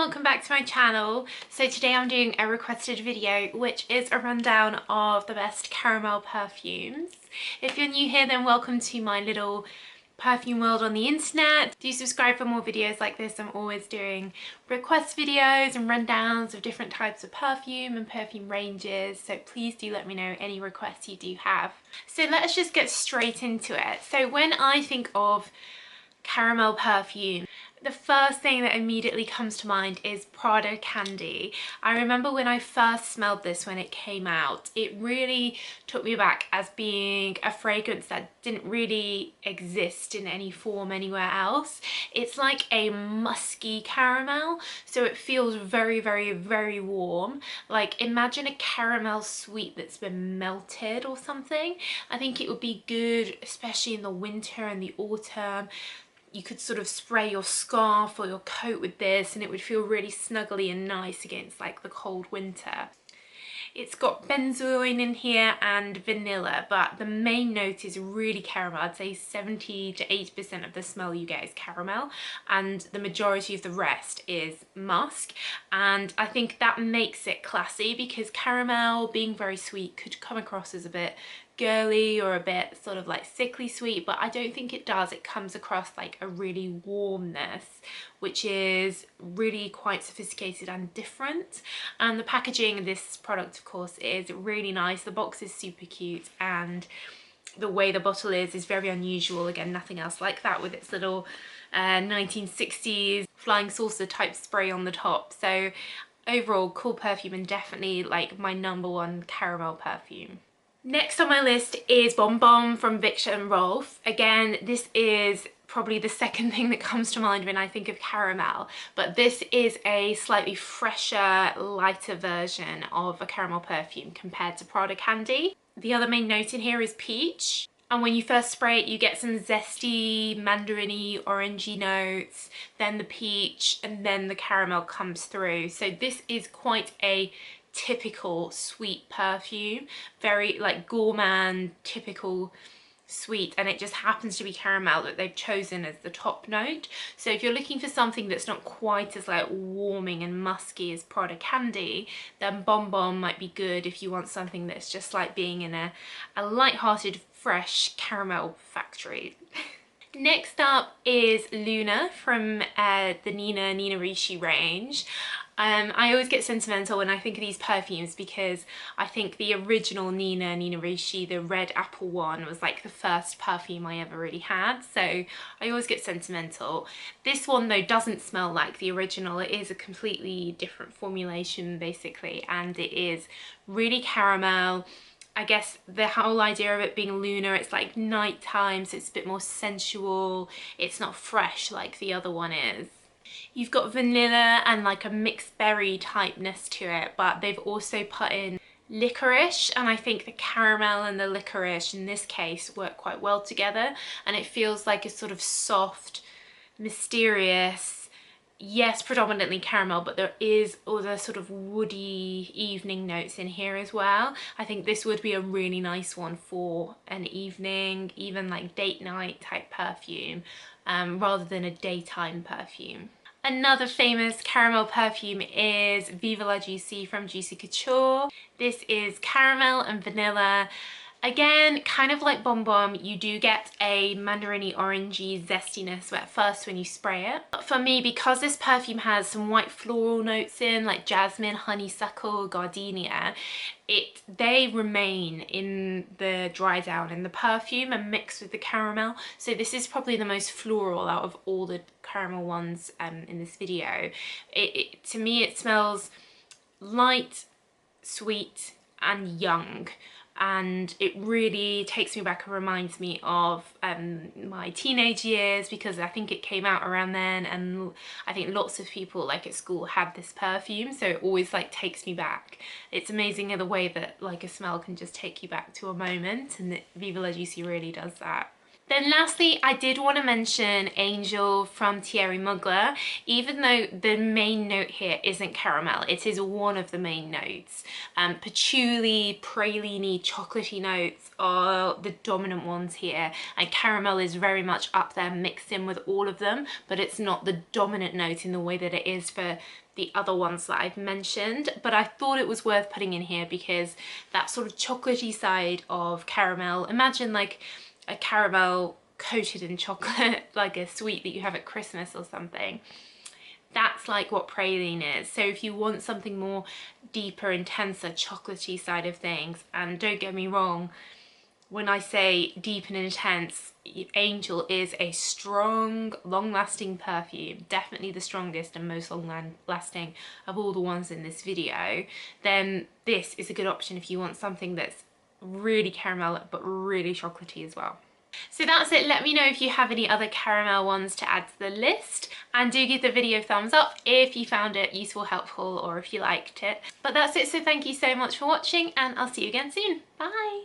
welcome back to my channel. So today I'm doing a requested video which is a rundown of the best caramel perfumes. If you're new here, then welcome to my little perfume world on the internet. Do subscribe for more videos like this. I'm always doing request videos and rundowns of different types of perfume and perfume ranges, so please do let me know any requests you do have. So let's just get straight into it. So when I think of caramel perfume, the first thing that immediately comes to mind is Prada Candy. I remember when I first smelled this when it came out, it really took me back as being a fragrance that didn't really exist in any form anywhere else. It's like a musky caramel, so it feels very, very, very warm. Like imagine a caramel sweet that's been melted or something. I think it would be good, especially in the winter and the autumn. You could sort of spray your scarf or your coat with this and it would feel really snuggly and nice against like the cold winter. It's got benzoin in here and vanilla, but the main note is really caramel. I'd say 70 to 80% of the smell you get is caramel and the majority of the rest is musk. And I think that makes it classy because caramel, being very sweet, could come across as a bit girly or a bit sort of like sickly sweet, but I don't think it does. It comes across like a really warmness, which is really quite sophisticated and different. And the packaging of this product, of course, is really nice. The box is super cute and the way the bottle is very unusual. Again, nothing else like that, with its little 1960s flying saucer type spray on the top. So overall, cool perfume and definitely like my #1 caramel perfume. Next on my list is Balm Balm from Victor and Rolf. Again, this is probably the second thing that comes to mind when I think of caramel, but this is a slightly fresher, lighter version of a caramel perfume compared to Prada Candy. The other main note in here is peach, and when you first spray it you get some zesty, mandarin-y, orangey notes, then the peach, and then the caramel comes through. So this is quite a typical sweet perfume, very like gourmand, typical sweet, and it just happens to be caramel that they've chosen as the top note. So if you're looking for something that's not quite as like warming and musky as Prada Candy, then Balm Balm might be good if you want something that's just like being in a light-hearted, fresh caramel factory. Next up is Luna from the Nina Ricci range. I always get sentimental when I think of these perfumes because I think the original Nina Ricci, the red apple one, was like the first perfume I ever really had, so I always get sentimental. This one though doesn't smell like the original. It is a completely different formulation basically, and it is really caramel. I guess the whole idea of it being lunar, it's like nighttime, so it's a bit more sensual. It's not fresh like the other one is. You've got vanilla and like a mixed berry typeness to it, but they've also put in licorice, and I think the caramel and the licorice in this case work quite well together, and it feels like a sort of soft, mysterious, yes, predominantly caramel, but there is all the sort of woody evening notes in here as well. I think this would be a really nice one for an evening, even like date night type perfume, rather than a daytime perfume. Another famous caramel perfume is Viva La Juicy from Juicy Couture. This is caramel and vanilla. Again, kind of like Balm Balm, you do get a mandarin-y, orangey zestiness at first when you spray it. But for me, because this perfume has some white floral notes in, like jasmine, honeysuckle, gardenia, they remain in the dry down in the perfume and mix with the caramel. So this is probably the most floral out of all the caramel ones in this video. To me, it smells light, sweet, and young. And it really takes me back and reminds me of my teenage years, because I think it came out around then, and I think lots of people like at school had this perfume, so it always like takes me back. It's amazing the way that like a smell can just take you back to a moment, and Viva La Juicy really does that. Then lastly, I did want to mention Angel from Thierry Mugler. Even though the main note here isn't caramel, it is one of the main notes. Patchouli, praline-y, chocolatey notes are the dominant ones here, and caramel is very much up there mixed in with all of them, but it's not the dominant note in the way that it is for the other ones that I've mentioned, but I thought it was worth putting in here because that sort of chocolatey side of caramel, imagine like a caramel coated in chocolate, like a sweet that you have at Christmas or something. That's like what praline is. So if you want something more deeper, intenser, chocolatey side of things, and don't get me wrong, when I say deep and intense, Angel is a strong, long-lasting perfume, definitely the strongest and most long-lasting of all the ones in this video. Then this is a good option if you want something that's really caramel but really chocolatey as well. So that's it. Let me know if you have any other caramel ones to add to the list, and do give the video a thumbs up if you found it useful, helpful, or if you liked it. But that's it, so thank you so much for watching, and I'll see you again soon. Bye!